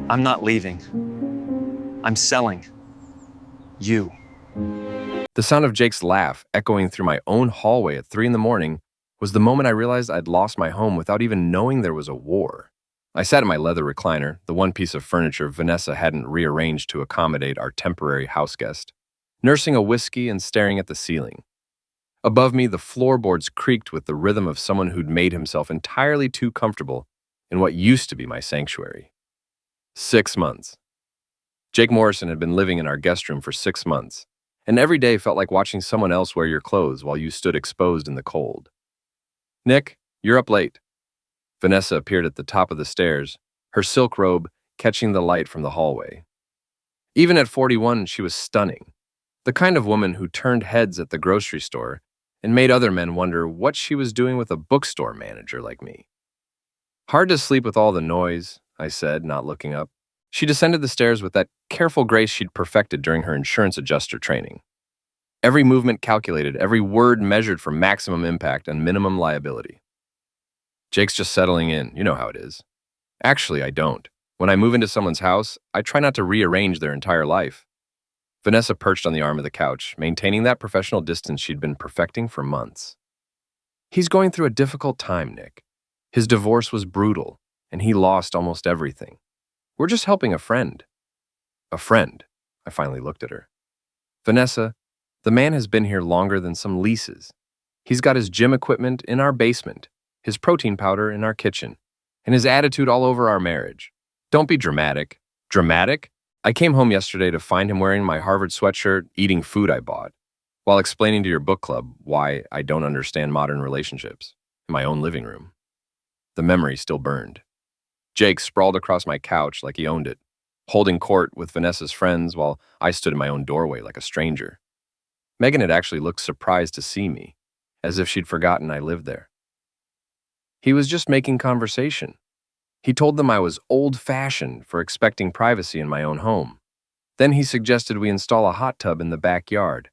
I'm not leaving. I'm selling. You. The sound of Jake's laugh echoing through my own hallway at 3 in the morning was the moment I realized I'd lost my home without even knowing there was a war. I sat in my leather recliner, the one piece of furniture Vanessa hadn't rearranged to accommodate our temporary house guest, nursing a whiskey and staring at the ceiling. Above me, the floorboards creaked with the rhythm of someone who'd made himself entirely too comfortable in what used to be my sanctuary. 6 months. Jake Morrison had been living in our guest room for 6 months, and every day felt like watching someone else wear your clothes while you stood exposed in the cold. "Nick, you're up late." Vanessa appeared at the top of the stairs, her silk robe catching the light from the hallway. Even at 41, she was stunning, the kind of woman who turned heads at the grocery store and made other men wonder what she was doing with a bookstore manager like me. "Hard to sleep with all the noise," I said, not looking up. She descended the stairs with that careful grace she'd perfected during her insurance adjuster training. Every movement calculated, every word measured for maximum impact and minimum liability. "Jake's just settling in, you know how it is." "Actually, I don't. When I move into someone's house, I try not to rearrange their entire life." Vanessa perched on the arm of the couch, maintaining that professional distance she'd been perfecting for months. "He's going through a difficult time, Nick. His divorce was brutal, and he lost almost everything. We're just helping a friend." "A friend?" I finally looked at her. "Vanessa, the man has been here longer than some leases. He's got his gym equipment in our basement, his protein powder in our kitchen, and his attitude all over our marriage. Don't be dramatic." "Dramatic?" "I came home yesterday to find him wearing my Harvard sweatshirt, eating food I bought, while explaining to your book club why I don't understand modern relationships in my own living room." The memory still burned. Jake sprawled across my couch like he owned it, holding court with Vanessa's friends while I stood in my own doorway like a stranger. Megan had actually looked surprised to see me, as if she'd forgotten I lived there. He was just making conversation. He told them I was old-fashioned for expecting privacy in my own home. Then he suggested we install a hot tub in the backyard.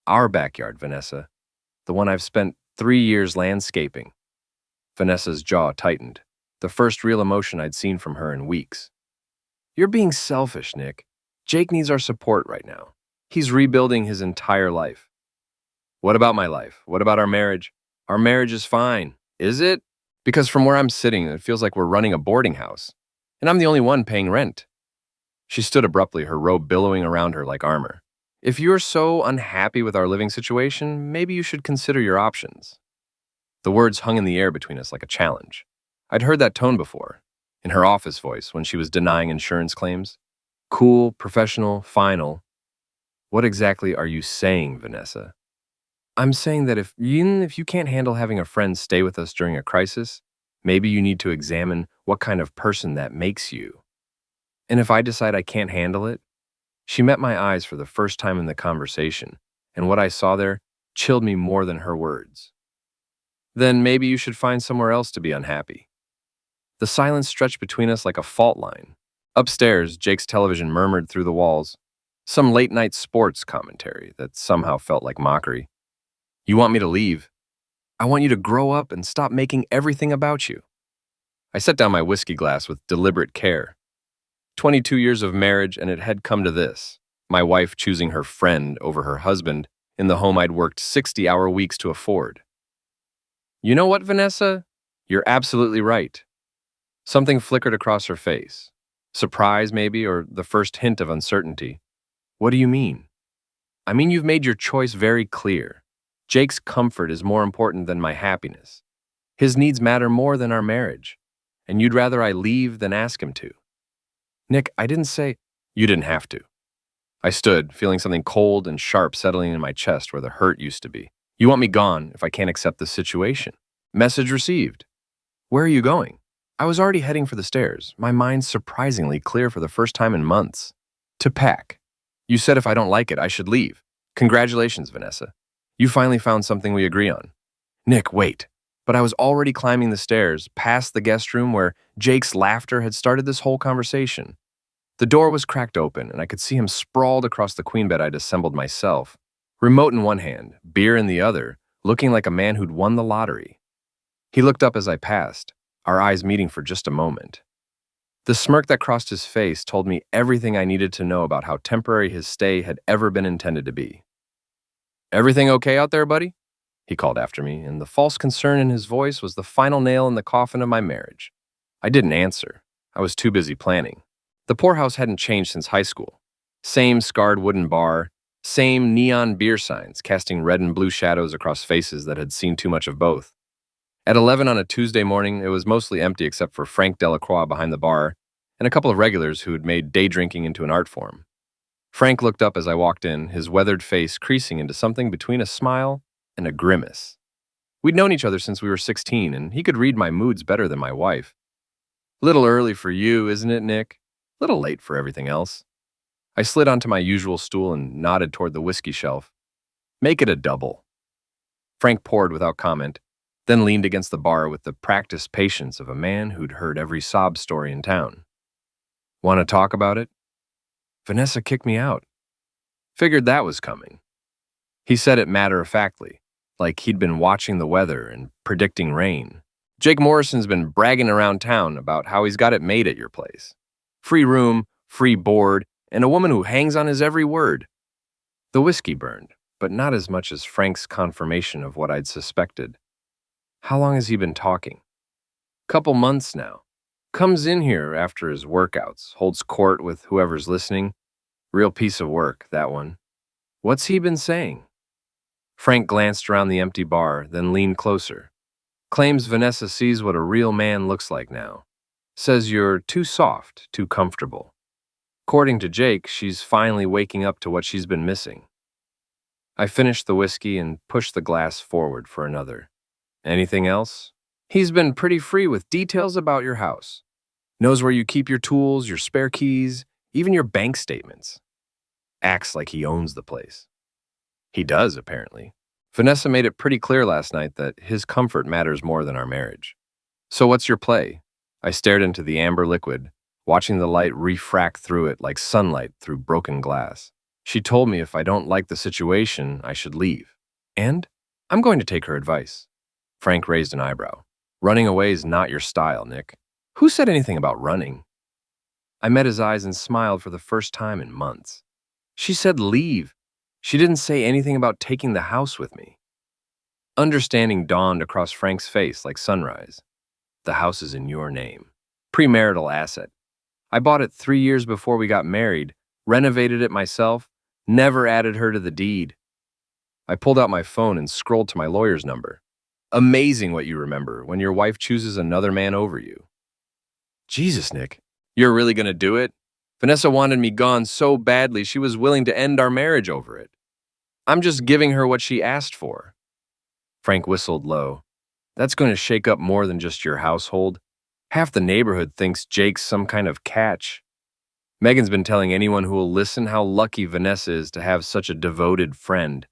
Our backyard, Vanessa. The one I've spent 3 years landscaping. Vanessa's jaw tightened, the first real emotion I'd seen from her in weeks. "You're being selfish, Nick. Jake needs our support right now. He's rebuilding his entire life." "What about my life? What about our marriage?" "Our marriage is fine." "Is it?" "Because from where I'm sitting, it feels like we're running a boarding house, and I'm the only one paying rent." She stood abruptly, her robe billowing around her like armor. "If you're so unhappy with our living situation, maybe you should consider your options." The words hung in the air between us like a challenge. I'd heard that tone before, in her office voice when she was denying insurance claims. Cool, professional, final. "What exactly are you saying, Vanessa?" "I'm saying that even if you can't handle having a friend stay with us during a crisis, maybe you need to examine what kind of person that makes you. And if I decide I can't handle it." She met my eyes for the first time in the conversation, and what I saw there chilled me more than her words. "Then maybe you should find somewhere else to be unhappy." The silence stretched between us like a fault line. Upstairs, Jake's television murmured through the walls, some late-night sports commentary that somehow felt like mockery. "You want me to leave? I want you to grow up and stop making everything about you." I set down my whiskey glass with deliberate care. 22 years of marriage, and it had come to this. My wife choosing her friend over her husband in the home I'd worked 60-hour weeks to afford. "You know what, Vanessa? You're absolutely right." Something flickered across her face. Surprise, maybe, or the first hint of uncertainty. "What do you mean?" "I mean, you've made your choice very clear. Jake's comfort is more important than my happiness. His needs matter more than our marriage, and you'd rather I leave than ask him to." "Nick, I didn't say—" "You didn't have to." I stood, feeling something cold and sharp settling in my chest where the hurt used to be. "You want me gone if I can't accept the situation." Message received. "Where are you going?" I was already heading for the stairs, my mind surprisingly clear for the first time in months. "To pack. You said if I don't like it, I should leave. Congratulations, Vanessa. You finally found something we agree on." "Nick, wait." But I was already climbing the stairs, past the guest room where Jake's laughter had started this whole conversation. The door was cracked open, and I could see him sprawled across the queen bed I'd assembled myself, remote in one hand, beer in the other, looking like a man who'd won the lottery. He looked up as I passed, our eyes meeting for just a moment. The smirk that crossed his face told me everything I needed to know about how temporary his stay had ever been intended to be. "Everything okay out there, buddy?" he called after me, and the false concern in his voice was the final nail in the coffin of my marriage. I didn't answer. I was too busy planning. The poorhouse hadn't changed since high school. Same scarred wooden bar, same neon beer signs casting red and blue shadows across faces that had seen too much of both. At 11 on a Tuesday morning, it was mostly empty except for Frank Delacroix behind the bar and a couple of regulars who had made day drinking into an art form. Frank looked up as I walked in, his weathered face creasing into something between a smile and a grimace. We'd known each other since we were 16, and he could read my moods better than my wife. "Little early for you, isn't it, Nick? Little late for everything else." I slid onto my usual stool and nodded toward the whiskey shelf. "Make it a double." Frank poured without comment, then leaned against the bar with the practiced patience of a man who'd heard every sob story in town. "Want to talk about it?" "Vanessa kicked me out." "Figured that was coming." He said it matter-of-factly, like he'd been watching the weather and predicting rain. "Jake Morrison's been bragging around town about how he's got it made at your place. Free room, free board, and a woman who hangs on his every word." The whiskey burned, but not as much as Frank's confirmation of what I'd suspected. "How long has he been talking?" "Couple months now. Comes in here after his workouts, holds court with whoever's listening. Real piece of work, that one." "What's he been saying?" Frank glanced around the empty bar, then leaned closer. "Claims Vanessa sees what a real man looks like now. Says you're too soft, too comfortable. According to Jake, she's finally waking up to what she's been missing." I finished the whiskey and pushed the glass forward for another. "Anything else?" "He's been pretty free with details about your house. Knows where you keep your tools, your spare keys, even your bank statements. Acts like he owns the place." "He does, apparently. Vanessa made it pretty clear last night that his comfort matters more than our marriage." "So what's your play?" I stared into the amber liquid, watching the light refract through it like sunlight through broken glass. "She told me if I don't like the situation, I should leave. And I'm going to take her advice." Frank raised an eyebrow. "Running away is not your style, Nick." "Who said anything about running?" I met his eyes and smiled for the first time in months. "She said leave. She didn't say anything about taking the house with me." Understanding dawned across Frank's face like sunrise. "The house is in your name. Premarital asset. I bought it 3 years before we got married, renovated it myself, never added her to the deed." I pulled out my phone and scrolled to my lawyer's number. "Amazing what you remember when your wife chooses another man over you." "Jesus, Nick, you're really gonna do it? Vanessa wanted me gone so badly she was willing to end our marriage over it. I'm just giving her what she asked for." Frank whistled low. "That's going to shake up more than just your household. Half the neighborhood thinks Jake's some kind of catch. Megan's been telling anyone who will listen how lucky Vanessa is to have such a devoted friend."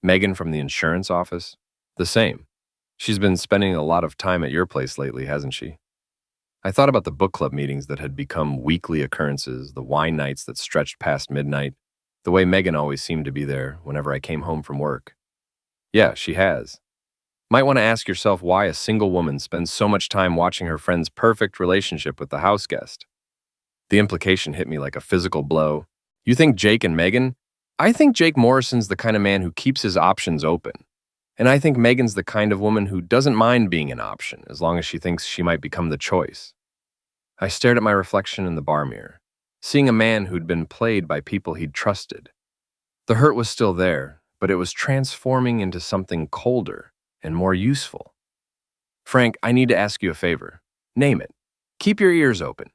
"Megan from the insurance office?" "The same. She's been spending a lot of time at your place lately, hasn't she?" I thought about the book club meetings that had become weekly occurrences, the wine nights that stretched past midnight, the way Megan always seemed to be there whenever I came home from work. Yeah, she has. Might want to ask yourself why a single woman spends so much time watching her friend's perfect relationship with the house guest. The implication hit me like a physical blow. "You think Jake and Megan?" "I think Jake Morrison's the kind of man who keeps his options open. And I think Megan's the kind of woman who doesn't mind being an option as long as she thinks she might become the choice." I stared at my reflection in the bar mirror, seeing a man who'd been played by people he'd trusted. The hurt was still there, but it was transforming into something colder and more useful. "Frank, I need to ask you a favor. Name it. Keep your ears open.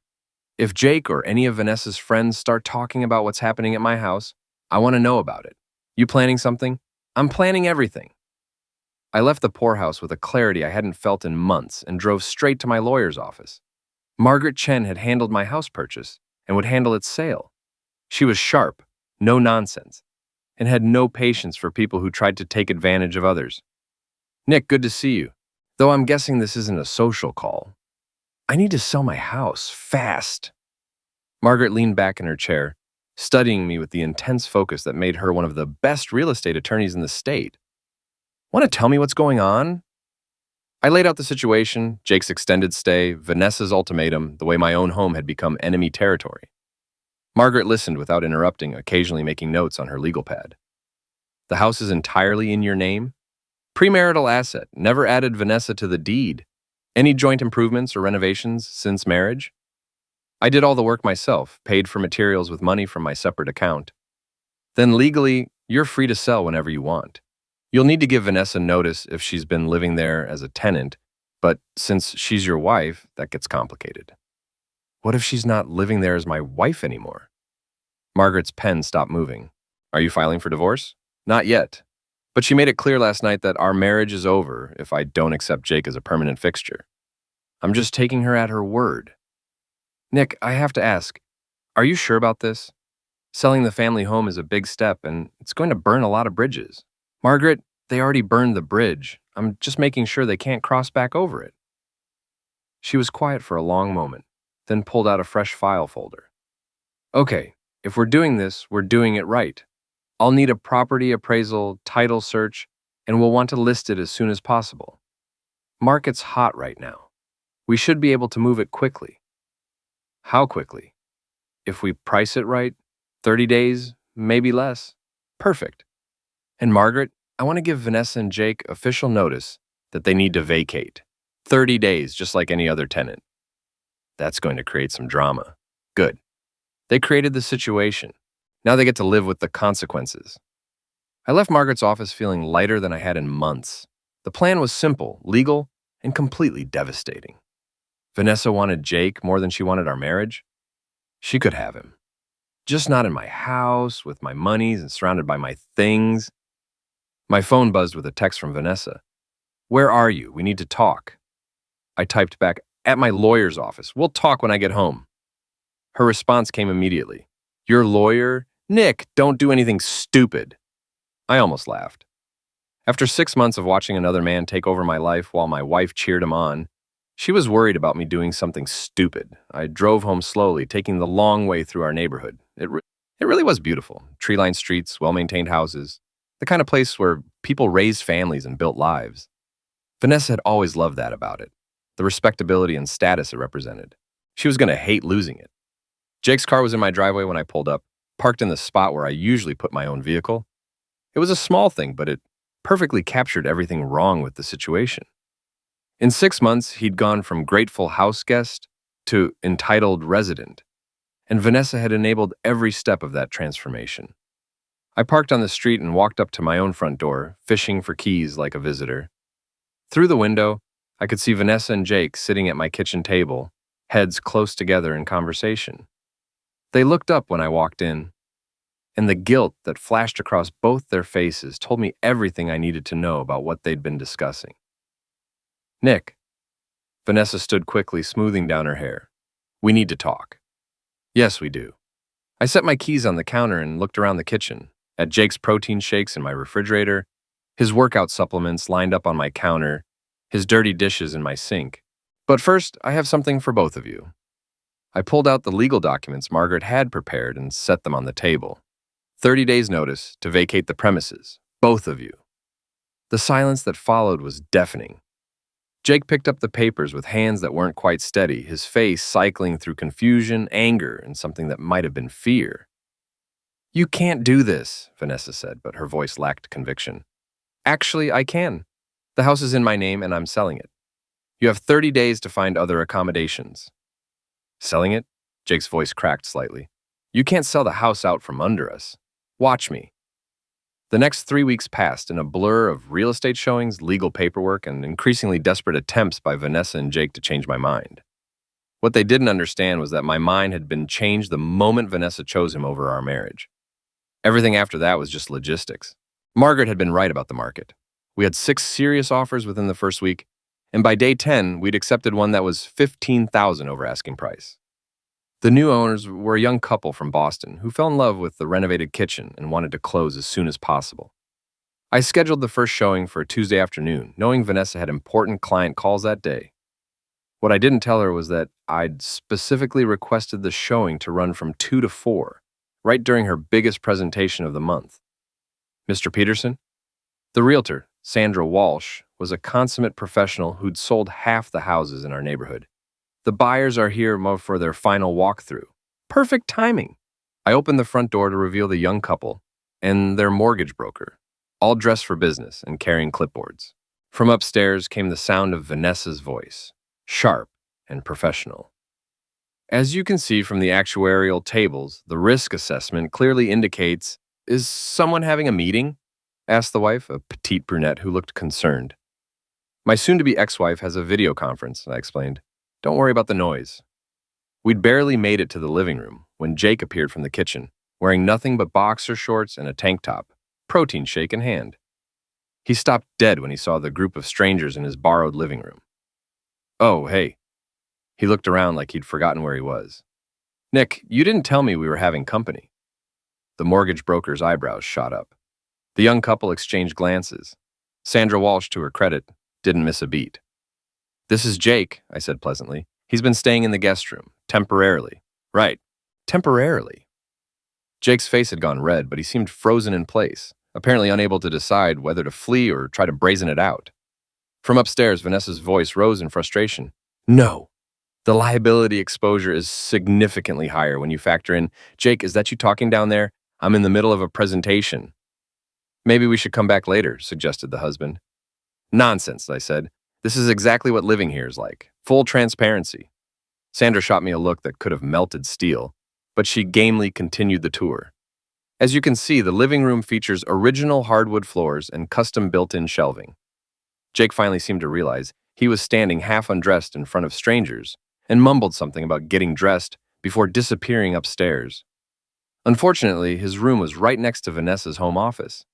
If Jake or any of Vanessa's friends start talking about what's happening at my house, I want to know about it. You planning something?" "I'm planning everything." I left the poorhouse with a clarity I hadn't felt in months and drove straight to my lawyer's office. Margaret Chen had handled my house purchase and would handle its sale. She was sharp, no nonsense, and had no patience for people who tried to take advantage of others. "Nick, good to see you. Though I'm guessing this isn't a social call. I need to sell my house, fast." Margaret leaned back in her chair, studying me with the intense focus that made her one of the best real estate attorneys in the state. "Want to tell me what's going on?" I laid out the situation, Jake's extended stay, Vanessa's ultimatum, the way my own home had become enemy territory. Margaret listened without interrupting, occasionally making notes on her legal pad. The house is entirely in your name? Premarital asset, never added Vanessa to the deed. Any joint improvements or renovations since marriage? I did all the work myself, paid for materials with money from my separate account. Then legally, you're free to sell whenever you want. You'll need to give Vanessa notice if she's been living there as a tenant, but since she's your wife, that gets complicated. What if she's not living there as my wife anymore? Margaret's pen stopped moving. Are you filing for divorce? Not yet. But she made it clear last night that our marriage is over if I don't accept Jake as a permanent fixture. I'm just taking her at her word. Nick, I have to ask, are you sure about this? Selling the family home is a big step, and it's going to burn a lot of bridges. Margaret, they already burned the bridge. I'm just making sure they can't cross back over it. She was quiet for a long moment, then pulled out a fresh file folder. Okay, if we're doing this, we're doing it right. I'll need a property appraisal, title search, and we'll want to list it as soon as possible. Market's hot right now. We should be able to move it quickly. How quickly? If we price it right, 30 days, maybe less. Perfect. And Margaret, I want to give Vanessa and Jake official notice that they need to vacate. 30 days, just like any other tenant. That's going to create some drama. Good. They created the situation. Now they get to live with the consequences. I left Margaret's office feeling lighter than I had in months. The plan was simple, legal, and completely devastating. Vanessa wanted Jake more than she wanted our marriage. She could have him. Just not in my house, with my monies and surrounded by my things. My phone buzzed with a text from Vanessa. Where are you? We need to talk. I typed back, at my lawyer's office. We'll talk when I get home. Her response came immediately. Your lawyer? Nick, don't do anything stupid. I almost laughed. After 6 months of watching another man take over my life while my wife cheered him on, she was worried about me doing something stupid. I drove home slowly, taking the long way through our neighborhood. It really was beautiful. Tree-lined streets, well-maintained houses, the kind of place where people raised families and built lives. Vanessa had always loved that about it, the respectability and status it represented. She was going to hate losing it. Jake's car was in my driveway when I pulled up, parked in the spot where I usually put my own vehicle. It was a small thing, but it perfectly captured everything wrong with the situation. In 6 months, he'd gone from grateful house guest to entitled resident, and Vanessa had enabled every step of that transformation. I parked on the street and walked up to my own front door, fishing for keys like a visitor. Through the window, I could see Vanessa and Jake sitting at my kitchen table, heads close together in conversation. They looked up when I walked in, and the guilt that flashed across both their faces told me everything I needed to know about what they'd been discussing. Nick. Vanessa stood quickly, smoothing down her hair. We need to talk. Yes, we do. I set my keys on the counter and looked around the kitchen, at Jake's protein shakes in my refrigerator, his workout supplements lined up on my counter, his dirty dishes in my sink. But first, I have something for both of you. I pulled out the legal documents Margaret had prepared and set them on the table. 30 days' notice to vacate the premises, both of you. The silence that followed was deafening. Jake picked up the papers with hands that weren't quite steady, his face cycling through confusion, anger, and something that might have been fear. You can't do this, Vanessa said, but her voice lacked conviction. Actually, I can. The house is in my name and I'm selling it. You have 30 days to find other accommodations. Selling it? Jake's voice cracked slightly. You can't sell the house out from under us. Watch me. The next 3 weeks passed in a blur of real estate showings, legal paperwork, and increasingly desperate attempts by Vanessa and Jake to change my mind. What they didn't understand was that my mind had been changed the moment Vanessa chose him over our marriage. Everything after that was just logistics. Margaret had been right about the market. We had 6 serious offers within the first week, and by day 10, we'd accepted one that was $15,000 over asking price. The new owners were a young couple from Boston who fell in love with the renovated kitchen and wanted to close as soon as possible. I scheduled the first showing for a Tuesday afternoon, knowing Vanessa had important client calls that day. What I didn't tell her was that I'd specifically requested the showing to run from 2 to 4, right during her biggest presentation of the month. Mr. Peterson? The realtor, Sandra Walsh, was a consummate professional who'd sold half the houses in our neighborhood. The buyers are here for their final walkthrough. Perfect timing. I opened the front door to reveal the young couple and their mortgage broker, all dressed for business and carrying clipboards. From upstairs came the sound of Vanessa's voice, sharp and professional. As you can see from the actuarial tables, the risk assessment clearly indicates, "Is someone having a meeting?" asked the wife, a petite brunette who looked concerned. "My soon-to-be ex-wife has a video conference," I explained. "Don't worry about the noise." We'd barely made it to the living room when Jake appeared from the kitchen, wearing nothing but boxer shorts and a tank top, protein shake in hand. He stopped dead when he saw the group of strangers in his borrowed living room. "Oh, hey." He looked around like he'd forgotten where he was. "Nick, you didn't tell me we were having company." The mortgage broker's eyebrows shot up. The young couple exchanged glances. Sandra Walsh, to her credit, didn't miss a beat. "This is Jake," I said pleasantly. "He's been staying in the guest room, temporarily." "Right, temporarily." Jake's face had gone red, but he seemed frozen in place, apparently unable to decide whether to flee or try to brazen it out. From upstairs, Vanessa's voice rose in frustration. "No. The liability exposure is significantly higher when you factor in, Jake, is that you talking down there? I'm in the middle of a presentation." "Maybe we should come back later," suggested the husband. "Nonsense," I said. "This is exactly what living here is like. Full transparency." Sandra shot me a look that could have melted steel, but she gamely continued the tour. As you can see, the living room features original hardwood floors and custom built-in shelving. Jake finally seemed to realize he was standing half undressed in front of strangers and mumbled something about getting dressed before disappearing upstairs. Unfortunately, his room was right next to Vanessa's home office,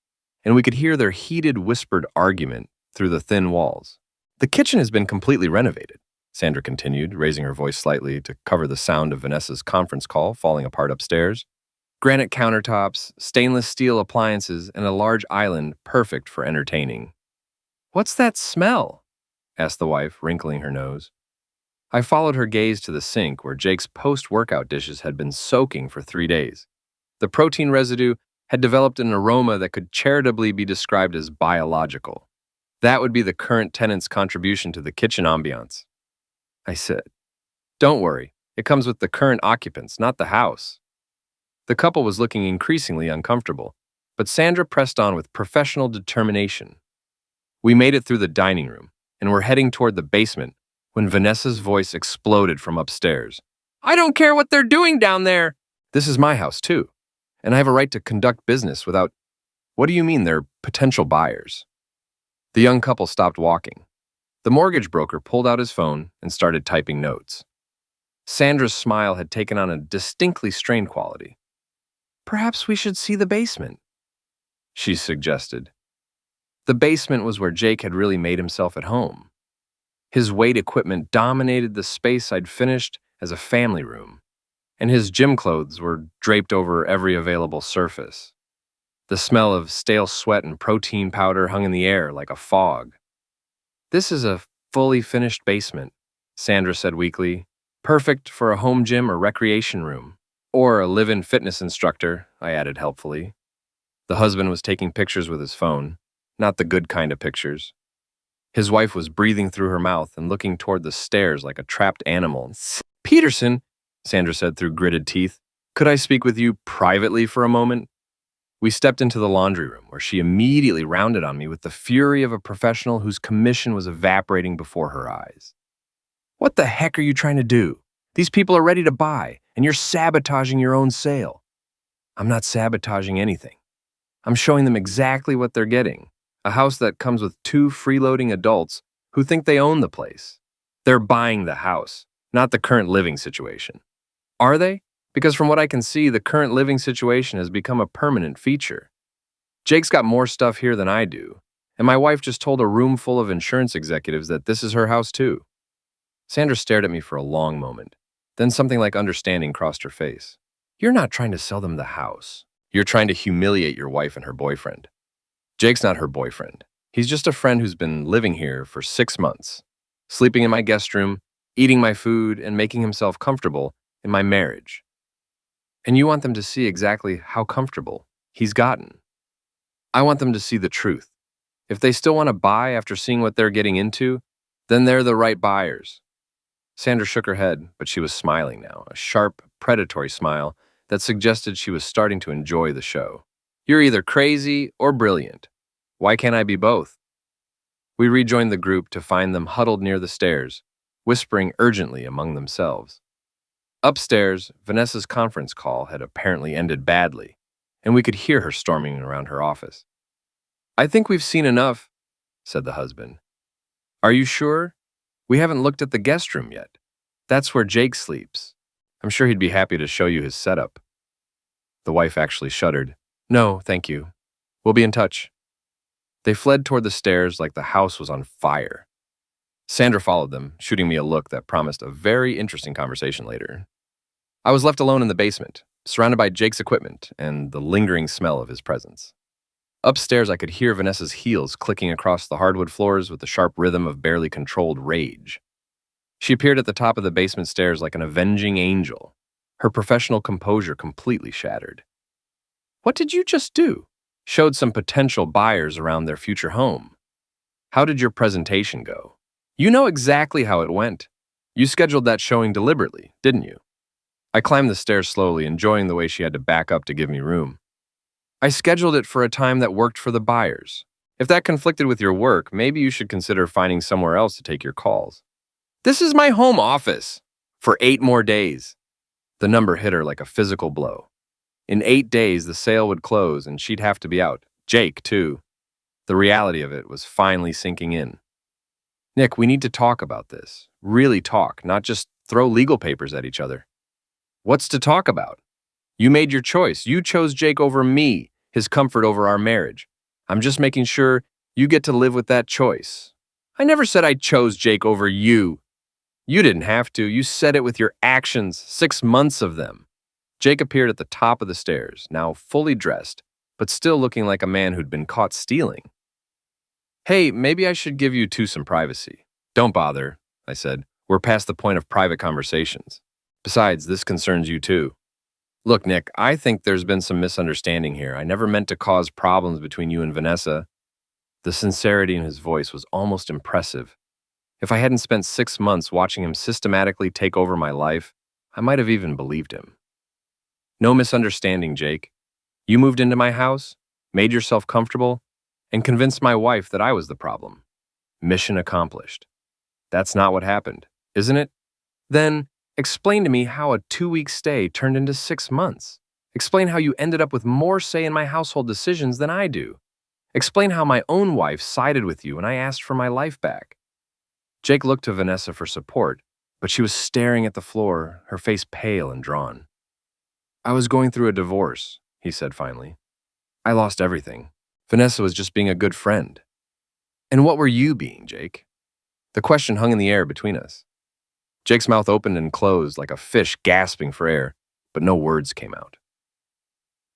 and we could hear their heated, whispered argument through the thin walls. "The kitchen has been completely renovated," Sandra continued, raising her voice slightly to cover the sound of Vanessa's conference call falling apart upstairs. "Granite countertops, stainless steel appliances, and a large island perfect for entertaining." "What's that smell?" asked the wife, wrinkling her nose. I followed her gaze to the sink where Jake's post-workout dishes had been soaking for 3 days. The protein residue had developed an aroma that could charitably be described as biological. That would be the current tenant's contribution to the kitchen ambiance. I said, "Don't worry, it comes with the current occupants, not the house." The couple was looking increasingly uncomfortable, but Sandra pressed on with professional determination. We made it through the dining room and were heading toward the basement when Vanessa's voice exploded from upstairs. "I don't care what they're doing down there. This is my house too, and I have a right to conduct business without—" "What do you mean they're potential buyers?" The young couple stopped walking. The mortgage broker pulled out his phone and started typing notes. Sandra's smile had taken on a distinctly strained quality. "Perhaps we should see the basement," she suggested. The basement was where Jake had really made himself at home. His weight equipment dominated the space I'd finished as a family room, and his gym clothes were draped over every available surface. The smell of stale sweat and protein powder hung in the air like a fog. "This is a fully finished basement," Sandra said weakly. "Perfect for a home gym or recreation room. Or a live-in fitness instructor," I added helpfully. The husband was taking pictures with his phone, not the good kind of pictures. His wife was breathing through her mouth and looking toward the stairs like a trapped animal. "Peterson," Sandra said through gritted teeth, "could I speak with you privately for a moment?" We stepped into the laundry room, where she immediately rounded on me with the fury of a professional whose commission was evaporating before her eyes. "What the heck are you trying to do? These people are ready to buy, and you're sabotaging your own sale." "I'm not sabotaging anything. I'm showing them exactly what they're getting. A house that comes with 2 freeloading adults who think they own the place. They're buying the house, not the current living situation." "Are they? Because from what I can see, the current living situation has become a permanent feature. Jake's got more stuff here than I do, and my wife just told a room full of insurance executives that this is her house too." Sandra stared at me for a long moment. Then something like understanding crossed her face. "You're not trying to sell them the house. You're trying to humiliate your wife and her boyfriend." "Jake's not her boyfriend. He's just a friend who's been living here for 6 months, sleeping in my guest room, eating my food, and making himself comfortable in my marriage. And you want them to see exactly how comfortable he's gotten. I want them to see the truth. If they still want to buy after seeing what they're getting into, then they're the right buyers. Sandra shook her head, but she was smiling now, a sharp, predatory smile that suggested she was starting to enjoy the show. You're either crazy or brilliant. Why can't I be both? We rejoined the group to find them huddled near the stairs, whispering urgently among themselves. Upstairs, Vanessa's conference call had apparently ended badly, and we could hear her storming around her office. I think we've seen enough, said the husband. Are you sure? We haven't looked at the guest room yet. That's where Jake sleeps. I'm sure he'd be happy to show you his setup. The wife actually shuddered. No, thank you. We'll be in touch. They fled toward the stairs like the house was on fire. Sandra followed them, shooting me a look that promised a very interesting conversation later. I was left alone in the basement, surrounded by Jake's equipment and the lingering smell of his presence. Upstairs, I could hear Vanessa's heels clicking across the hardwood floors with the sharp rhythm of barely controlled rage. She appeared at the top of the basement stairs like an avenging angel, her professional composure completely shattered. What did you just do? Showed some potential buyers around their future home. How did your presentation go? You know exactly how it went. You scheduled that showing deliberately, didn't you? I climbed the stairs slowly, enjoying the way she had to back up to give me room. I scheduled it for a time that worked for the buyers. If that conflicted with your work, maybe you should consider finding somewhere else to take your calls. This is my home office. For 8 more days. The number hit her like a physical blow. In 8 days, the sale would close and she'd have to be out. Jake, too. The reality of it was finally sinking in. Nick, we need to talk about this. Really talk, not just throw legal papers at each other. What's to talk about? You made your choice. You chose Jake over me, his comfort over our marriage. I'm just making sure you get to live with that choice. I never said I chose Jake over you. You didn't have to. You said it with your actions, 6 months of them. Jake appeared at the top of the stairs, now fully dressed, but still looking like a man who'd been caught stealing. Hey, maybe I should give you two some privacy. Don't bother, I said. We're past the point of private conversations. Besides, this concerns you too. Look, Nick, I think there's been some misunderstanding here. I never meant to cause problems between you and Vanessa. The sincerity in his voice was almost impressive. If I hadn't spent 6 months watching him systematically take over my life, I might have even believed him. No misunderstanding, Jake. You moved into my house, made yourself comfortable, and convinced my wife that I was the problem. Mission accomplished. That's not what happened, isn't it? Then, explain to me how a 2-week stay turned into 6 months. Explain how you ended up with more say in my household decisions than I do. Explain how my own wife sided with you when I asked for my life back. Jake looked to Vanessa for support, but she was staring at the floor, her face pale and drawn. I was going through a divorce, he said finally. I lost everything. Vanessa was just being a good friend. And what were you being, Jake? The question hung in the air between us. Jake's mouth opened and closed like a fish gasping for air, but no words came out.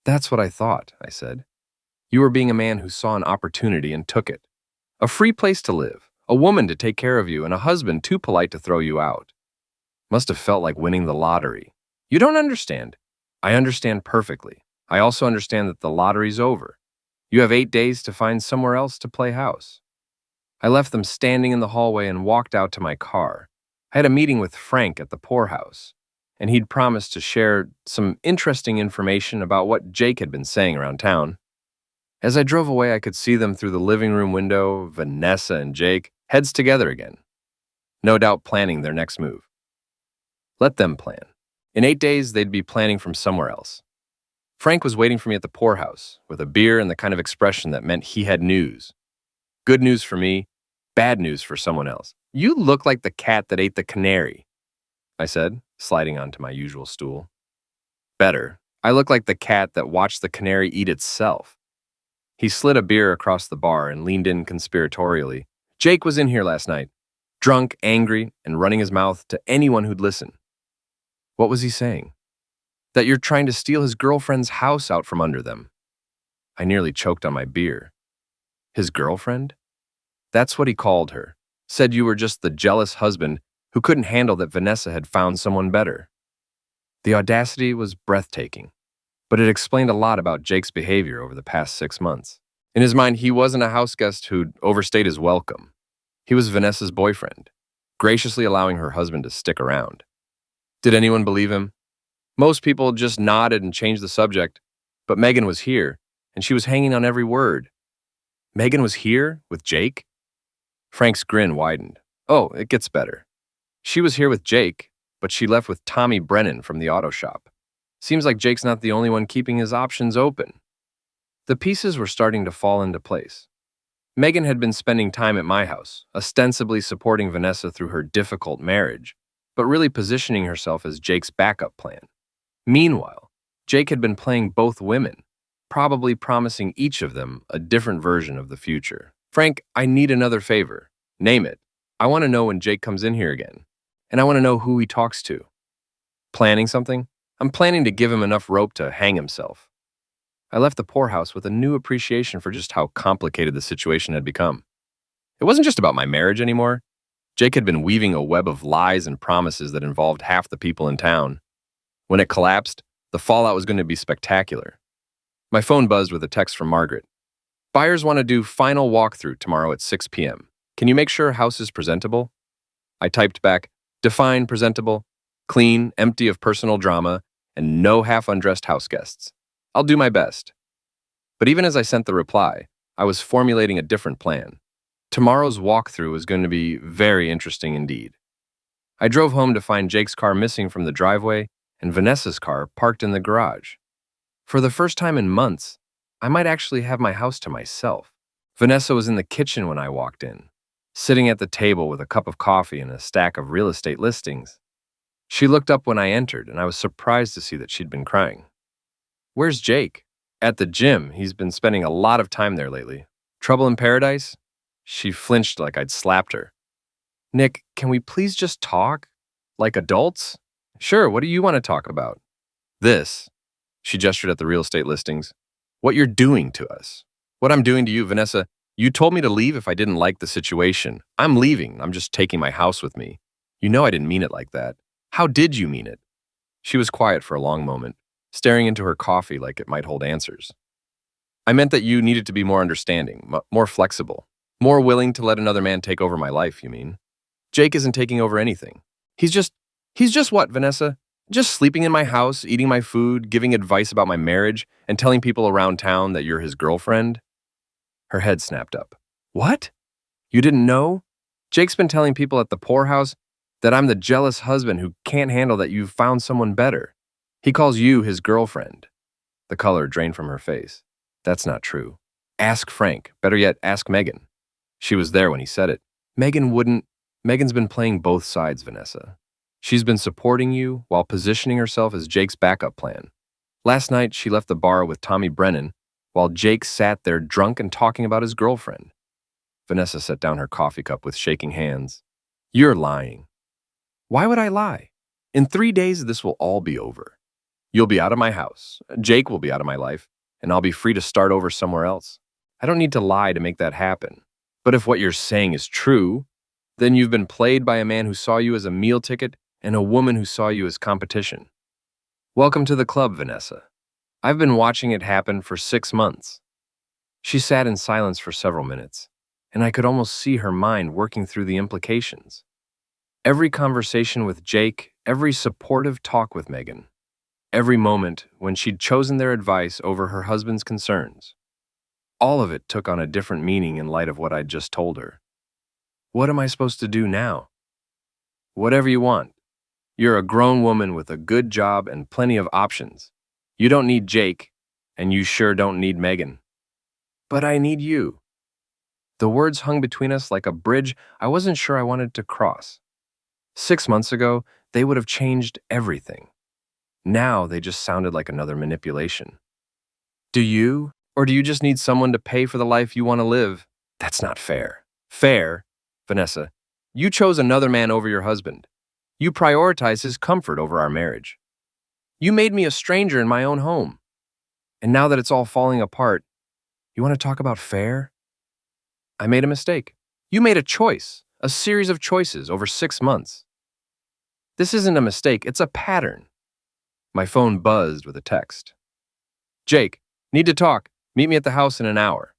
That's what I thought, I said. You were being a man who saw an opportunity and took it. A free place to live, a woman to take care of you, and a husband too polite to throw you out. Must have felt like winning the lottery. You don't understand. I understand perfectly. I also understand that the lottery's over. You have 8 days to find somewhere else to play house. I left them standing in the hallway and walked out to my car. I had a meeting with Frank at the poorhouse, and he'd promised to share some interesting information about what Jake had been saying around town. As I drove away, I could see them through the living room window, Vanessa and Jake, heads together again. No doubt planning their next move. Let them plan. In 8 days, they'd be planning from somewhere else. Frank was waiting for me at the poorhouse, with a beer and the kind of expression that meant he had news. Good news for me, bad news for someone else. You look like the cat that ate the canary, I said, sliding onto my usual stool. Better, I look like the cat that watched the canary eat itself. He slid a beer across the bar and leaned in conspiratorially. Jake was in here last night, drunk, angry, and running his mouth to anyone who'd listen. What was he saying? That you're trying to steal his girlfriend's house out from under them. I nearly choked on my beer. His girlfriend? That's what he called her. Said you were just the jealous husband who couldn't handle that Vanessa had found someone better. The audacity was breathtaking, but it explained a lot about Jake's behavior over the past 6 months. In his mind, he wasn't a house guest who'd overstayed his welcome. He was Vanessa's boyfriend, graciously allowing her husband to stick around. Did anyone believe him? Most people just nodded and changed the subject, but Megan was here, and she was hanging on every word. Megan was here with Jake? Frank's grin widened. Oh, it gets better. She was here with Jake, but she left with Tommy Brennan from the auto shop. Seems like Jake's not the only one keeping his options open. The pieces were starting to fall into place. Megan had been spending time at my house, ostensibly supporting Vanessa through her difficult marriage, but really positioning herself as Jake's backup plan. Meanwhile, Jake had been playing both women, probably promising each of them a different version of the future. Frank, I need another favor. Name it. I want to know when Jake comes in here again, and I want to know who he talks to. Planning something? I'm planning to give him enough rope to hang himself. I left the poorhouse with a new appreciation for just how complicated the situation had become. It wasn't just about my marriage anymore. Jake had been weaving a web of lies and promises that involved half the people in town. When it collapsed, the fallout was going to be spectacular. My phone buzzed with a text from Margaret. Buyers want to do final walkthrough tomorrow at 6 p.m. Can you make sure house is presentable? I typed back, define presentable, clean, empty of personal drama, and no half-undressed house guests. I'll do my best. But even as I sent the reply, I was formulating a different plan. Tomorrow's walkthrough was going to be very interesting indeed. I drove home to find Jake's car missing from the driveway and Vanessa's car parked in the garage. For the first time in months, I might actually have my house to myself. Vanessa was in the kitchen when I walked in, sitting at the table with a cup of coffee and a stack of real estate listings. She looked up when I entered, and I was surprised to see that she'd been crying. Where's Jake? At the gym. He's been spending a lot of time there lately. Trouble in paradise? She flinched like I'd slapped her. Nick, can we please just talk? Like adults? Sure, what do you want to talk about? This. She gestured at the real estate listings. What you're doing to us. What I'm doing to you, Vanessa. You told me to leave if I didn't like the situation. I'm leaving. I'm just taking my house with me. You know I didn't mean it like that. How did you mean it? She was quiet for a long moment, staring into her coffee like it might hold answers. I meant that you needed to be more understanding, more flexible, more willing to let another man take over my life, you mean? Jake isn't taking over anything. He's just what, Vanessa? Just sleeping in my house, eating my food, giving advice about my marriage, and telling people around town that you're his girlfriend? Her head snapped up. What? You didn't know? Jake's been telling people at the poorhouse that I'm the jealous husband who can't handle that you've found someone better. He calls you his girlfriend. The color drained from her face. That's not true. Ask Frank. Better yet, ask Megan. She was there when he said it. Megan's been playing both sides, Vanessa. She's been supporting you while positioning herself as Jake's backup plan. Last night, she left the bar with Tommy Brennan while Jake sat there drunk and talking about his girlfriend. Vanessa set down her coffee cup with shaking hands. You're lying. Why would I lie? In 3 days, this will all be over. You'll be out of my house, Jake will be out of my life, and I'll be free to start over somewhere else. I don't need to lie to make that happen. But if what you're saying is true, then you've been played by a man who saw you as a meal ticket and a woman who saw you as competition. Welcome to the club, Vanessa. I've been watching it happen for 6 months. She sat in silence for several minutes, and I could almost see her mind working through the implications. Every conversation with Jake, every supportive talk with Megan, every moment when she'd chosen their advice over her husband's concerns. All of it took on a different meaning in light of what I'd just told her. What am I supposed to do now? Whatever you want. You're a grown woman with a good job and plenty of options. You don't need Jake, and you sure don't need Megan. But I need you. The words hung between us like a bridge I wasn't sure I wanted to cross. 6 months ago, they would have changed everything. Now they just sounded like another manipulation. Do you, or do you just need someone to pay for the life you want to live? That's not fair. Fair? Vanessa, you chose another man over your husband. You prioritized his comfort over our marriage. You made me a stranger in my own home. And now that it's all falling apart, you want to talk about fair? I made a mistake. You made a choice, a series of choices over 6 months. This isn't a mistake, it's a pattern. My phone buzzed with a text. Jake, need to talk. Meet me at the house in an hour.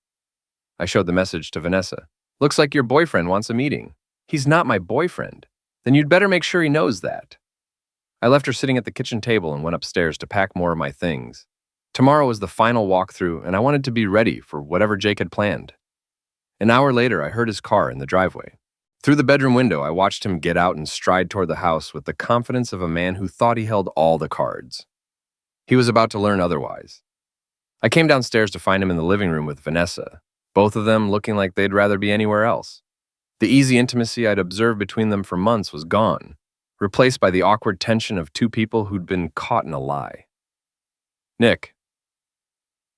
I showed the message to Vanessa. Looks like your boyfriend wants a meeting. He's not my boyfriend. Then you'd better make sure he knows that. I left her sitting at the kitchen table and went upstairs to pack more of my things. Tomorrow was the final walkthrough, and I wanted to be ready for whatever Jake had planned. An hour later, I heard his car in the driveway. Through the bedroom window, I watched him get out and stride toward the house with the confidence of a man who thought he held all the cards. He was about to learn otherwise. I came downstairs to find him in the living room with Vanessa, both of them looking like they'd rather be anywhere else. The easy intimacy I'd observed between them for months was gone, replaced by the awkward tension of two people who'd been caught in a lie. Nick.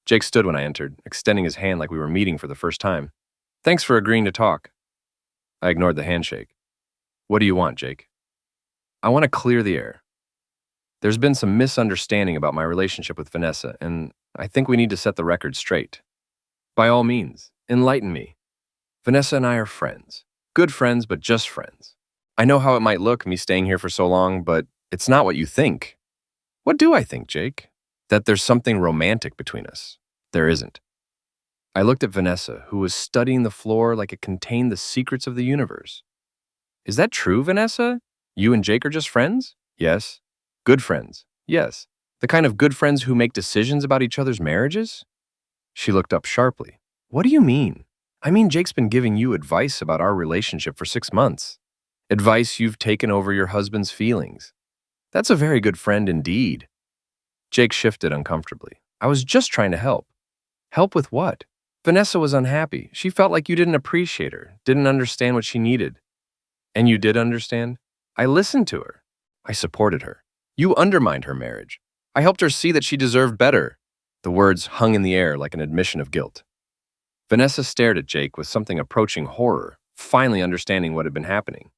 Jake stood when I entered, extending his hand like we were meeting for the first time. Thanks for agreeing to talk. I ignored the handshake. What do you want, Jake? I want to clear the air. There's been some misunderstanding about my relationship with Vanessa, and I think we need to set the record straight. By all means, enlighten me. Vanessa and I are friends. Good friends, but just friends. I know how it might look, me staying here for so long, but it's not what you think. What do I think, Jake? That there's something romantic between us. There isn't. I looked at Vanessa, who was studying the floor like it contained the secrets of the universe. Is that true, Vanessa? You and Jake are just friends? Yes. Good friends? Yes. The kind of good friends who make decisions about each other's marriages? She looked up sharply. What do you mean? I mean, Jake's been giving you advice about our relationship for 6 months. Advice you've taken over your husband's feelings. That's a very good friend indeed. Jake shifted uncomfortably. I was just trying to help. Help with what? Vanessa was unhappy. She felt like you didn't appreciate her, didn't understand what she needed. And you did understand? I listened to her. I supported her. You undermined her marriage. I helped her see that she deserved better. The words hung in the air like an admission of guilt. Vanessa stared at Jake with something approaching horror, finally understanding what had been happening.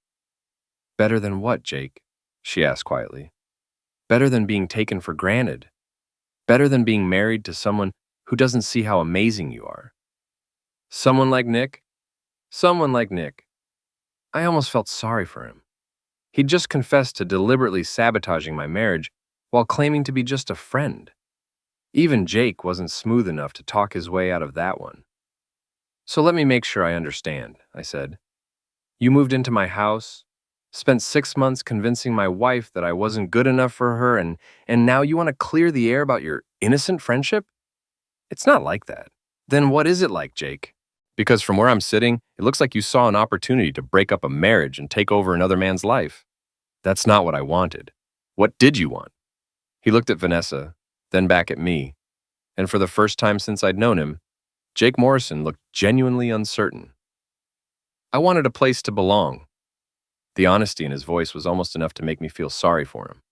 Better than what, Jake? She asked quietly. Better than being taken for granted. Better than being married to someone who doesn't see how amazing you are. Someone like Nick? Someone like Nick. I almost felt sorry for him. He'd just confessed to deliberately sabotaging my marriage while claiming to be just a friend. Even Jake wasn't smooth enough to talk his way out of that one. So let me make sure I understand, I said. You moved into my house, spent 6 months convincing my wife that I wasn't good enough for her, and now you want to clear the air about your innocent friendship? It's not like that. Then what is it like, Jake? Because from where I'm sitting, it looks like you saw an opportunity to break up a marriage and take over another man's life. That's not what I wanted. What did you want? He looked at Vanessa, then back at me, and for the first time since I'd known him, Jake Morrison looked genuinely uncertain. I wanted a place to belong. The honesty in his voice was almost enough to make me feel sorry for him.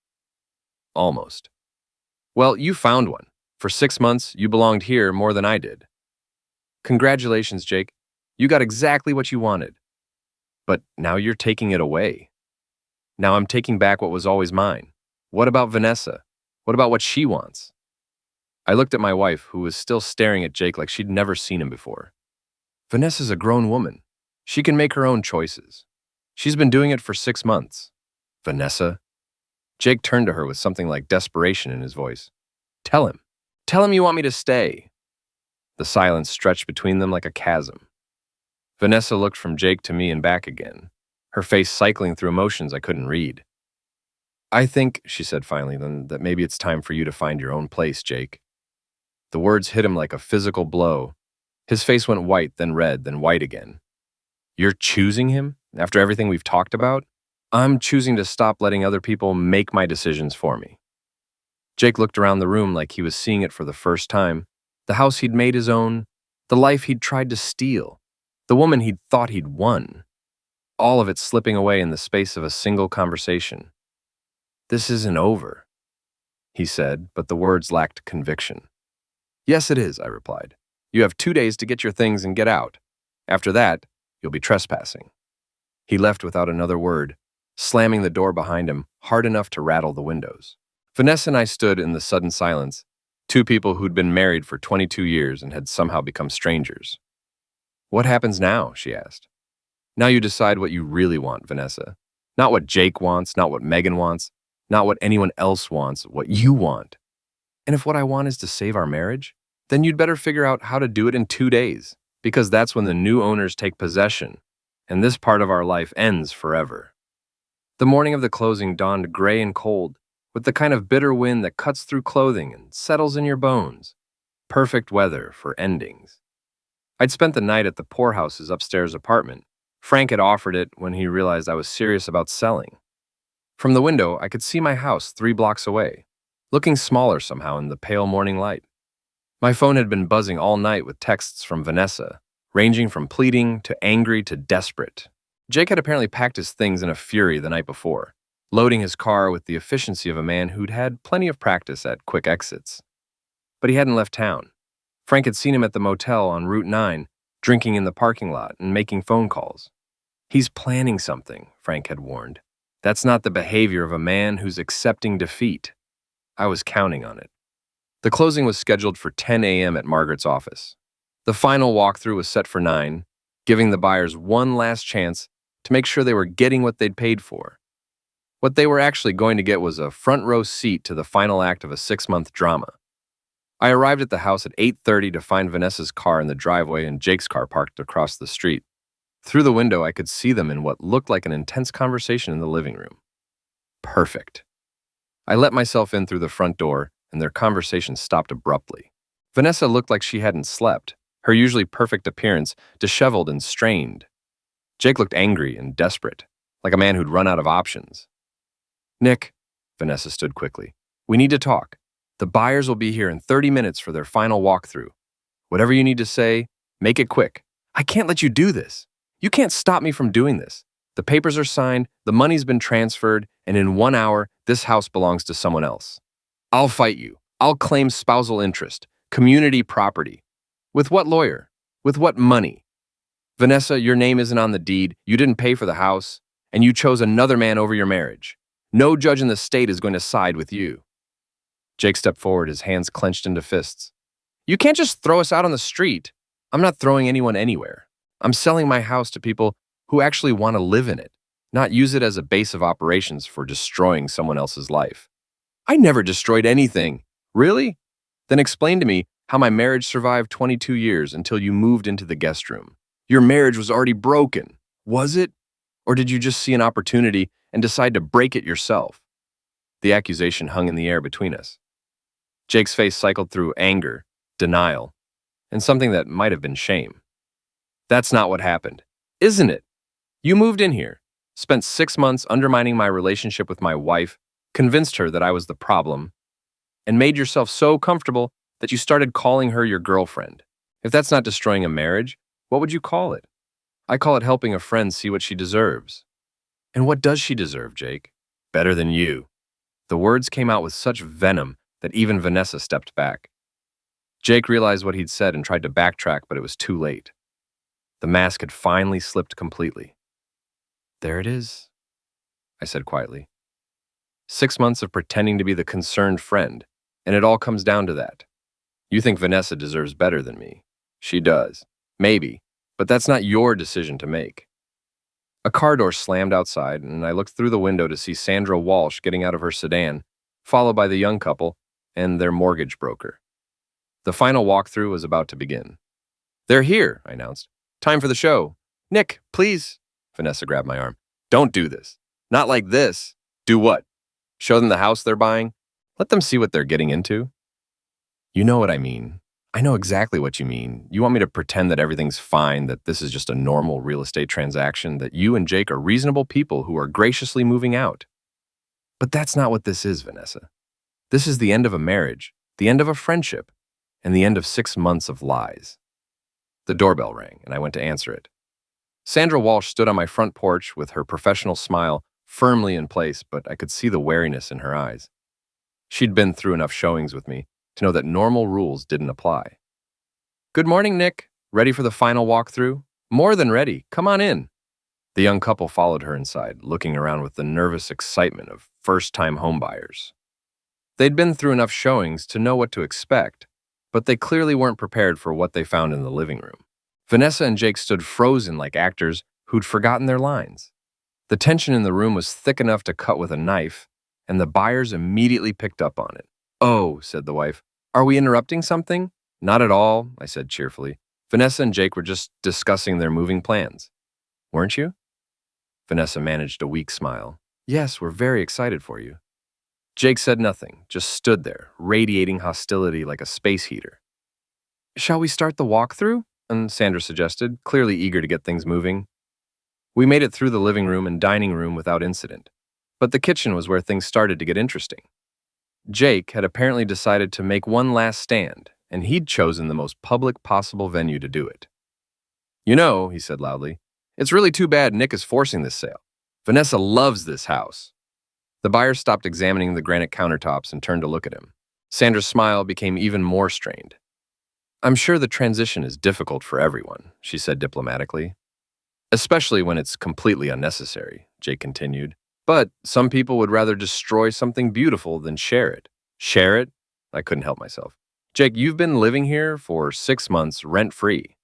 Almost. Well, you found one. For 6 months, you belonged here more than I did. Congratulations, Jake. You got exactly what you wanted. But now you're taking it away. Now I'm taking back what was always mine. What about Vanessa? What about what she wants? I looked at my wife, who was still staring at Jake like she'd never seen him before. Vanessa's a grown woman. She can make her own choices. She's been doing it for 6 months. Vanessa? Jake turned to her with something like desperation in his voice. Tell him. Tell him you want me to stay. The silence stretched between them like a chasm. Vanessa looked from Jake to me and back again, her face cycling through emotions I couldn't read. I think, she said finally, then, that maybe it's time for you to find your own place, Jake. The words hit him like a physical blow. His face went white, then red, then white again. You're choosing him? After everything we've talked about? I'm choosing to stop letting other people make my decisions for me. Jake looked around the room like he was seeing it for the first time. The house he'd made his own, the life he'd tried to steal, the woman he'd thought he'd won. All of it slipping away in the space of a single conversation. This isn't over, he said, but the words lacked conviction. Yes, it is, I replied. You have 2 days to get your things and get out. After that, you'll be trespassing. He left without another word, slamming the door behind him hard enough to rattle the windows. Vanessa and I stood in the sudden silence, two people who'd been married for 22 years and had somehow become strangers. What happens now? She asked. Now you decide what you really want, Vanessa. Not what Jake wants, not what Megan wants, not what anyone else wants, what you want. And if what I want is to save our marriage, then you'd better figure out how to do it in 2 days. because that's when the new owners take possession, and this part of our life ends forever. The morning of the closing dawned gray and cold, with the kind of bitter wind that cuts through clothing and settles in your bones. Perfect weather for endings. I'd spent the night at the Poorhouse's upstairs apartment. Frank had offered it when he realized I was serious about selling. From the window, I could see my house 3 blocks away, looking smaller somehow in the pale morning light. My phone had been buzzing all night with texts from Vanessa, ranging from pleading to angry to desperate. Jake had apparently packed his things in a fury the night before, loading his car with the efficiency of a man who'd had plenty of practice at quick exits. But he hadn't left town. Frank had seen him at the motel on Route 9, drinking in the parking lot and making phone calls. He's planning something, Frank had warned. That's not the behavior of a man who's accepting defeat. I was counting on it. The closing was scheduled for 10 a.m. at Margaret's office. The final walkthrough was set for 9, giving the buyers one last chance to make sure they were getting what they'd paid for. What they were actually going to get was a front-row seat to the final act of a 6-month drama. I arrived at the house at 8:30 to find Vanessa's car in the driveway and Jake's car parked across the street. Through the window, I could see them in what looked like an intense conversation in the living room. Perfect. I let myself in through the front door, and their conversation stopped abruptly. Vanessa looked like she hadn't slept, her usually perfect appearance disheveled and strained. Jake looked angry and desperate, like a man who'd run out of options. "Nick," Vanessa stood quickly, "we need to talk. The buyers will be here in 30 minutes for their final walkthrough. Whatever you need to say, make it quick. I can't let you do this. You can't stop me from doing this. The papers are signed, the money's been transferred, and in 1 hour, this house belongs to someone else. I'll fight you. I'll claim spousal interest, community property. With what lawyer? With what money? Vanessa, your name isn't on the deed, you didn't pay for the house, and you chose another man over your marriage. No judge in the state is going to side with you." Jake stepped forward, his hands clenched into fists. "You can't just throw us out on the street. I'm not throwing anyone anywhere. I'm selling my house to people who actually want to live in it, not use it as a base of operations for destroying someone else's life." "I never destroyed anything." "Really? Then explain to me how my marriage survived 22 years until you moved into the guest room. Your marriage was already broken. Was it? Or did you just see an opportunity and decide to break it yourself?" The accusation hung in the air between us. Jake's face cycled through anger, denial, and something that might have been shame. "That's not what happened, isn't it? You moved in here, spent 6 months undermining my relationship with my wife, convinced her that I was the problem, and made yourself so comfortable that you started calling her your girlfriend. If that's not destroying a marriage, what would you call it? I call it helping a friend see what she deserves." "And what does she deserve, Jake?" "Better than you." The words came out with such venom that even Vanessa stepped back. Jake realized what he'd said and tried to backtrack, but it was too late. The mask had finally slipped completely. "There it is," I said quietly. 6 months of pretending to be the concerned friend, and it all comes down to that. You think Vanessa deserves better than me. She does. Maybe, but that's not your decision to make. A car door slammed outside, and I looked through the window to see Sandra Walsh getting out of her sedan, followed by the young couple and their mortgage broker. The final walkthrough was about to begin. "They're here," I announced. "Time for the show." "Nick, please." Vanessa grabbed my arm. "Don't do this. Not like this." "Do what? Show them the house they're buying? Let them see what they're getting into?" "You know what I mean. I know exactly what you mean. You want me to pretend that everything's fine, that this is just a normal real estate transaction, that you and Jake are reasonable people who are graciously moving out. But that's not what this is, Vanessa. This is the end of a marriage, the end of a friendship, and the end of 6 months of lies." The doorbell rang, and I went to answer it. Sandra Walsh stood on my front porch with her professional smile firmly in place, but I could see the wariness in her eyes. She'd been through enough showings with me to know that normal rules didn't apply. "Good morning, Nick. Ready for the final walkthrough?" "More than ready. Come on in." The young couple followed her inside, looking around with the nervous excitement of first-time homebuyers. They'd been through enough showings to know what to expect, but they clearly weren't prepared for what they found in the living room. Vanessa and Jake stood frozen like actors who'd forgotten their lines. The tension in the room was thick enough to cut with a knife, and the buyers immediately picked up on it. "Oh," said the wife, "are we interrupting something?" "Not at all," I said cheerfully. Vanessa and Jake were just discussing their moving plans. Weren't you? Vanessa managed a weak smile. Yes, we're very excited for you. Jake said nothing, just stood there, radiating hostility like a space heater. Shall we start the walkthrough? And Sandra suggested, clearly eager to get things moving. We made it through the living room and dining room without incident, but the kitchen was where things started to get interesting. Jake had apparently decided to make one last stand, and he'd chosen the most public possible venue to do it. You know, he said loudly, it's really too bad Nick is forcing this sale. Vanessa loves this house. The buyer stopped examining the granite countertops and turned to look at him. Sandra's smile became even more strained. I'm sure the transition is difficult for everyone, she said diplomatically. Especially when it's completely unnecessary, Jake continued. But some people would rather destroy something beautiful than share it. Share it? I couldn't help myself. Jake, you've been living here for 6 months rent-free.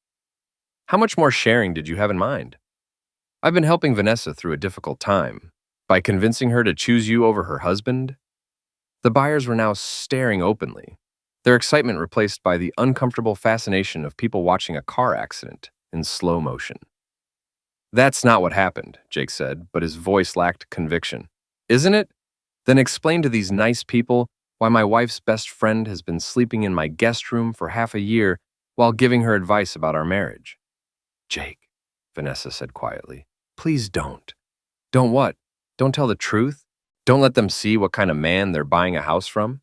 How much more sharing did you have in mind? I've been helping Vanessa through a difficult time by convincing her to choose you over her husband. The buyers were now staring openly, their excitement replaced by the uncomfortable fascination of people watching a car accident in slow motion. That's not what happened, Jake said, but his voice lacked conviction. Isn't it? Then explain to these nice people why my wife's best friend has been sleeping in my guest room for half a year while giving her advice about our marriage. Jake, Vanessa said quietly, please don't. Don't what? Don't tell the truth? Don't let them see what kind of man they're buying a house from?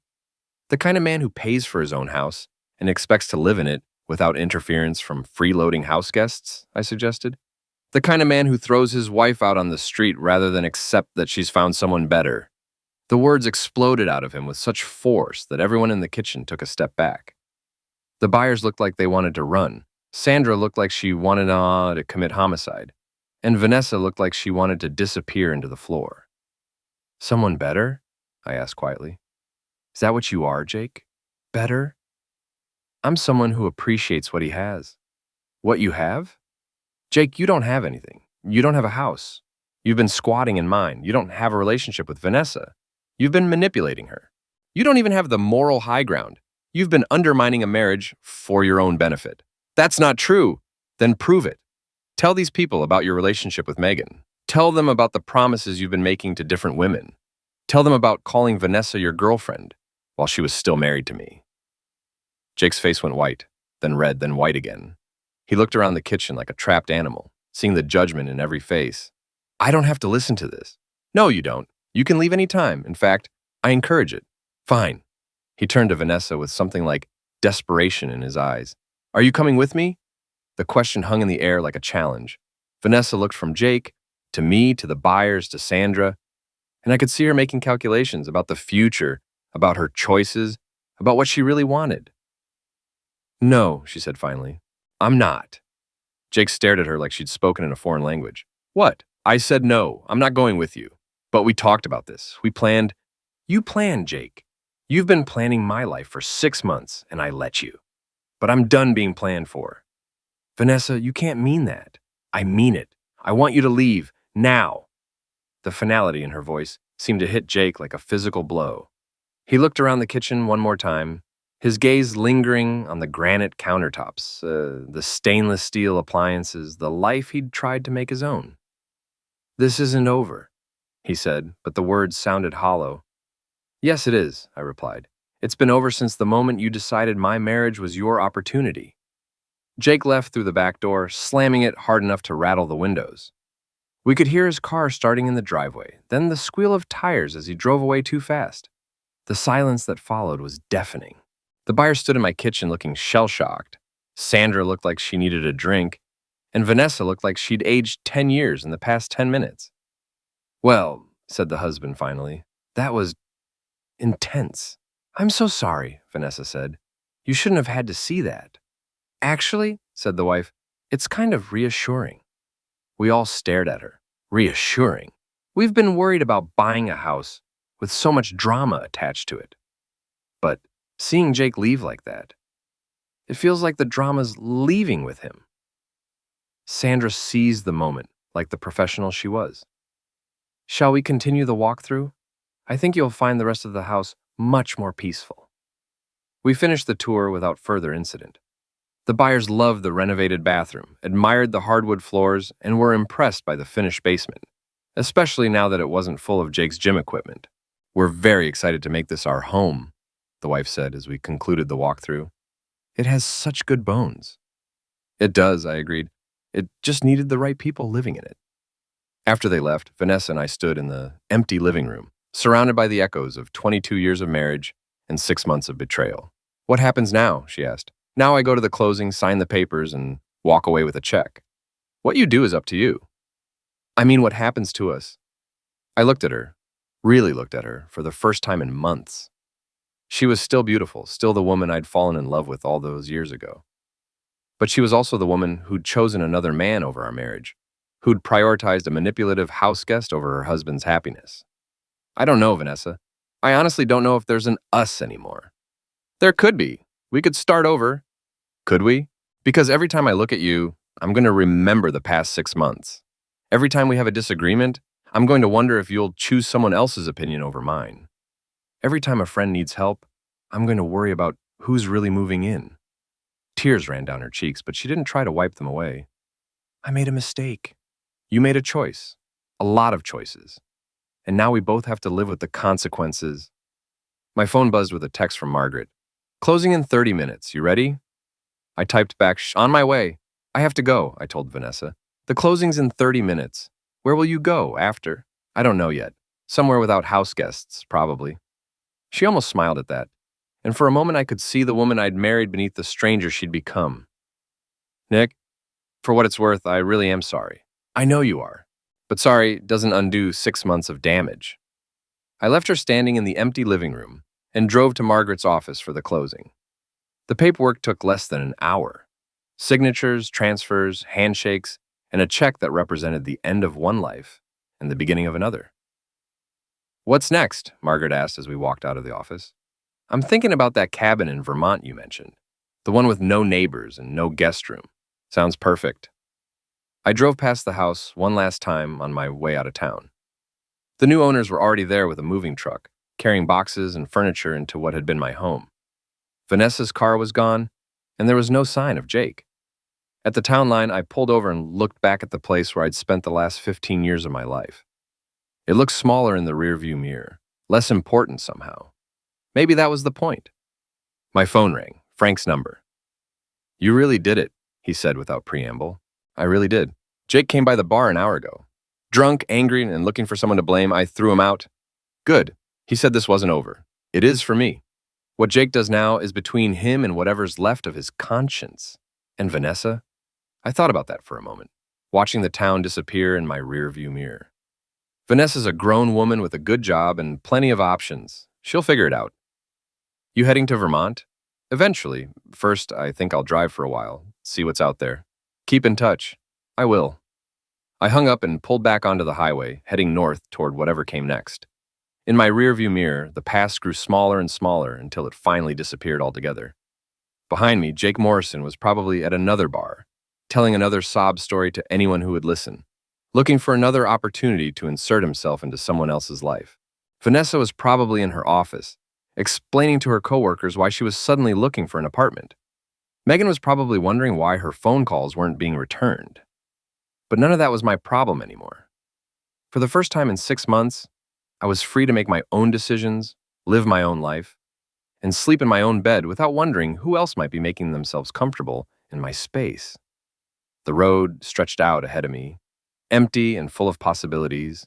The kind of man who pays for his own house and expects to live in it without interference from freeloading house guests, I suggested. The kind of man who throws his wife out on the street rather than accept that she's found someone better. The words exploded out of him with such force that everyone in the kitchen took a step back. The buyers looked like they wanted to run. Sandra looked like she wanted to commit homicide. And Vanessa looked like she wanted to disappear into the floor. Someone better? I asked quietly. Is that what you are, Jake? Better? I'm someone who appreciates what he has. What you have? Jake, you don't have anything. You don't have a house. You've been squatting in mine. You don't have a relationship with Vanessa. You've been manipulating her. You don't even have the moral high ground. You've been undermining a marriage for your own benefit. That's not true. Then prove it. Tell these people about your relationship with Megan. Tell them about the promises you've been making to different women. Tell them about calling Vanessa your girlfriend while she was still married to me. Jake's face went white, then red, then white again. He looked around the kitchen like a trapped animal, seeing the judgment in every face. I don't have to listen to this. No, you don't. You can leave any time. In fact, I encourage it. Fine. He turned to Vanessa with something like desperation in his eyes. Are you coming with me? The question hung in the air like a challenge. Vanessa looked from Jake, to me, to the buyers, to Sandra, and I could see her making calculations about the future, about her choices, about what she really wanted. No, she said finally. I'm not. Jake stared at her like she'd spoken in a foreign language. What? I said no, I'm not going with you. But we talked about this. We planned. You planned, Jake. You've been planning my life for 6 months, and I let you. But I'm done being planned for. Vanessa, you can't mean that. I mean it. I want you to leave, now. The finality in her voice seemed to hit Jake like a physical blow. He looked around the kitchen one more time, his gaze lingering on the granite countertops, the stainless steel appliances, the life he'd tried to make his own. This isn't over, he said, but the words sounded hollow. Yes, it is, I replied. It's been over since the moment you decided my marriage was your opportunity. Jake left through the back door, slamming it hard enough to rattle the windows. We could hear his car starting in the driveway, then the squeal of tires as he drove away too fast. The silence that followed was deafening. The buyer stood in my kitchen looking shell-shocked. Sandra looked like she needed a drink, and Vanessa looked like she'd aged 10 years in the past 10 minutes. Well, said the husband finally, that was intense. I'm so sorry, Vanessa said. You shouldn't have had to see that. Actually, said the wife, it's kind of reassuring. We all stared at her. Reassuring. We've been worried about buying a house with so much drama attached to it. But seeing Jake leave like that, it feels like the drama's leaving with him. Sandra seized the moment like the professional she was. Shall we continue the walkthrough? I think you'll find the rest of the house much more peaceful. We finished the tour without further incident. The buyers loved the renovated bathroom, admired the hardwood floors, and were impressed by the finished basement, especially now that it wasn't full of Jake's gym equipment. "We're very excited to make this our home," the wife said as we concluded the walkthrough. "It has such good bones." "It does," I agreed. "It just needed the right people living in it." After they left, Vanessa and I stood in the empty living room, surrounded by the echoes of 22 years of marriage and 6 months of betrayal. "What happens now?" she asked. "Now I go to the closing, sign the papers, and walk away with a check. What you do is up to you." "I mean, what happens to us?" I looked at her, really looked at her, for the first time in months. She was still beautiful, still the woman I'd fallen in love with all those years ago. But she was also the woman who'd chosen another man over our marriage, who'd prioritized a manipulative house guest over her husband's happiness. "I don't know, Vanessa. I honestly don't know if there's an us anymore." "There could be. We could start over." "Could we?" "Because every time I look at you, I'm going to remember the past 6 months. Every time we have a disagreement, I'm going to wonder if you'll choose someone else's opinion over mine. Every time a friend needs help, I'm going to worry about who's really moving in." Tears ran down her cheeks, but she didn't try to wipe them away. "I made a mistake. You made a choice. A lot of choices. And now we both have to live with the consequences." My phone buzzed with a text from Margaret. "Closing in 30 minutes. You ready?" I typed back, "On my way. I have to go," I told Vanessa. "The closing's in 30 minutes. Where will you go after?" "I don't know yet. Somewhere without house guests, probably." She almost smiled at that, and for a moment I could see the woman I'd married beneath the stranger she'd become. "Nick, for what it's worth, I really am sorry." "I know you are. But sorry doesn't undo 6 months of damage." I left her standing in the empty living room and drove to Margaret's office for the closing. The paperwork took less than an hour. Signatures, transfers, handshakes, and a check that represented the end of one life and the beginning of another. "What's next?" Margaret asked as we walked out of the office. "I'm thinking about that cabin in Vermont you mentioned, the one with no neighbors and no guest room. Sounds perfect." I drove past the house one last time on my way out of town. The new owners were already there with a moving truck, carrying boxes and furniture into what had been my home. Vanessa's car was gone, and there was no sign of Jake. At the town line, I pulled over and looked back at the place where I'd spent the last 15 years of my life. It looked smaller in the rearview mirror, less important somehow. Maybe that was the point. My phone rang, Frank's number. "You really did it," he said without preamble. "I really did. Jake came by the bar an hour ago. Drunk, angry, and looking for someone to blame, I threw him out. Good. He said this wasn't over. It is for me. What Jake does now is between him and whatever's left of his conscience. And Vanessa?" I thought about that for a moment, watching the town disappear in my rearview mirror. Vanessa's a grown woman with a good job and plenty of options. She'll figure it out. "You heading to Vermont?" "Eventually. First, I think I'll drive for a while, see what's out there." "Keep in touch." "I will." I hung up and pulled back onto the highway, heading north toward whatever came next. In my rearview mirror, the past grew smaller and smaller until it finally disappeared altogether. Behind me, Jake Morrison was probably at another bar, telling another sob story to anyone who would listen, looking for another opportunity to insert himself into someone else's life. Vanessa was probably in her office, explaining to her coworkers why she was suddenly looking for an apartment. Megan was probably wondering why her phone calls weren't being returned. But none of that was my problem anymore. For the first time in 6 months, I was free to make my own decisions, live my own life, and sleep in my own bed without wondering who else might be making themselves comfortable in my space. The road stretched out ahead of me, empty and full of possibilities.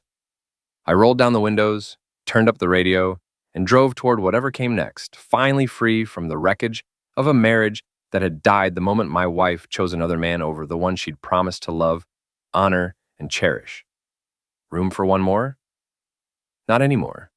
I rolled down the windows, turned up the radio, and drove toward whatever came next, finally free from the wreckage of a marriage that had died the moment my wife chose another man over the one she'd promised to love, honor, and cherish. Room for one more? Not anymore.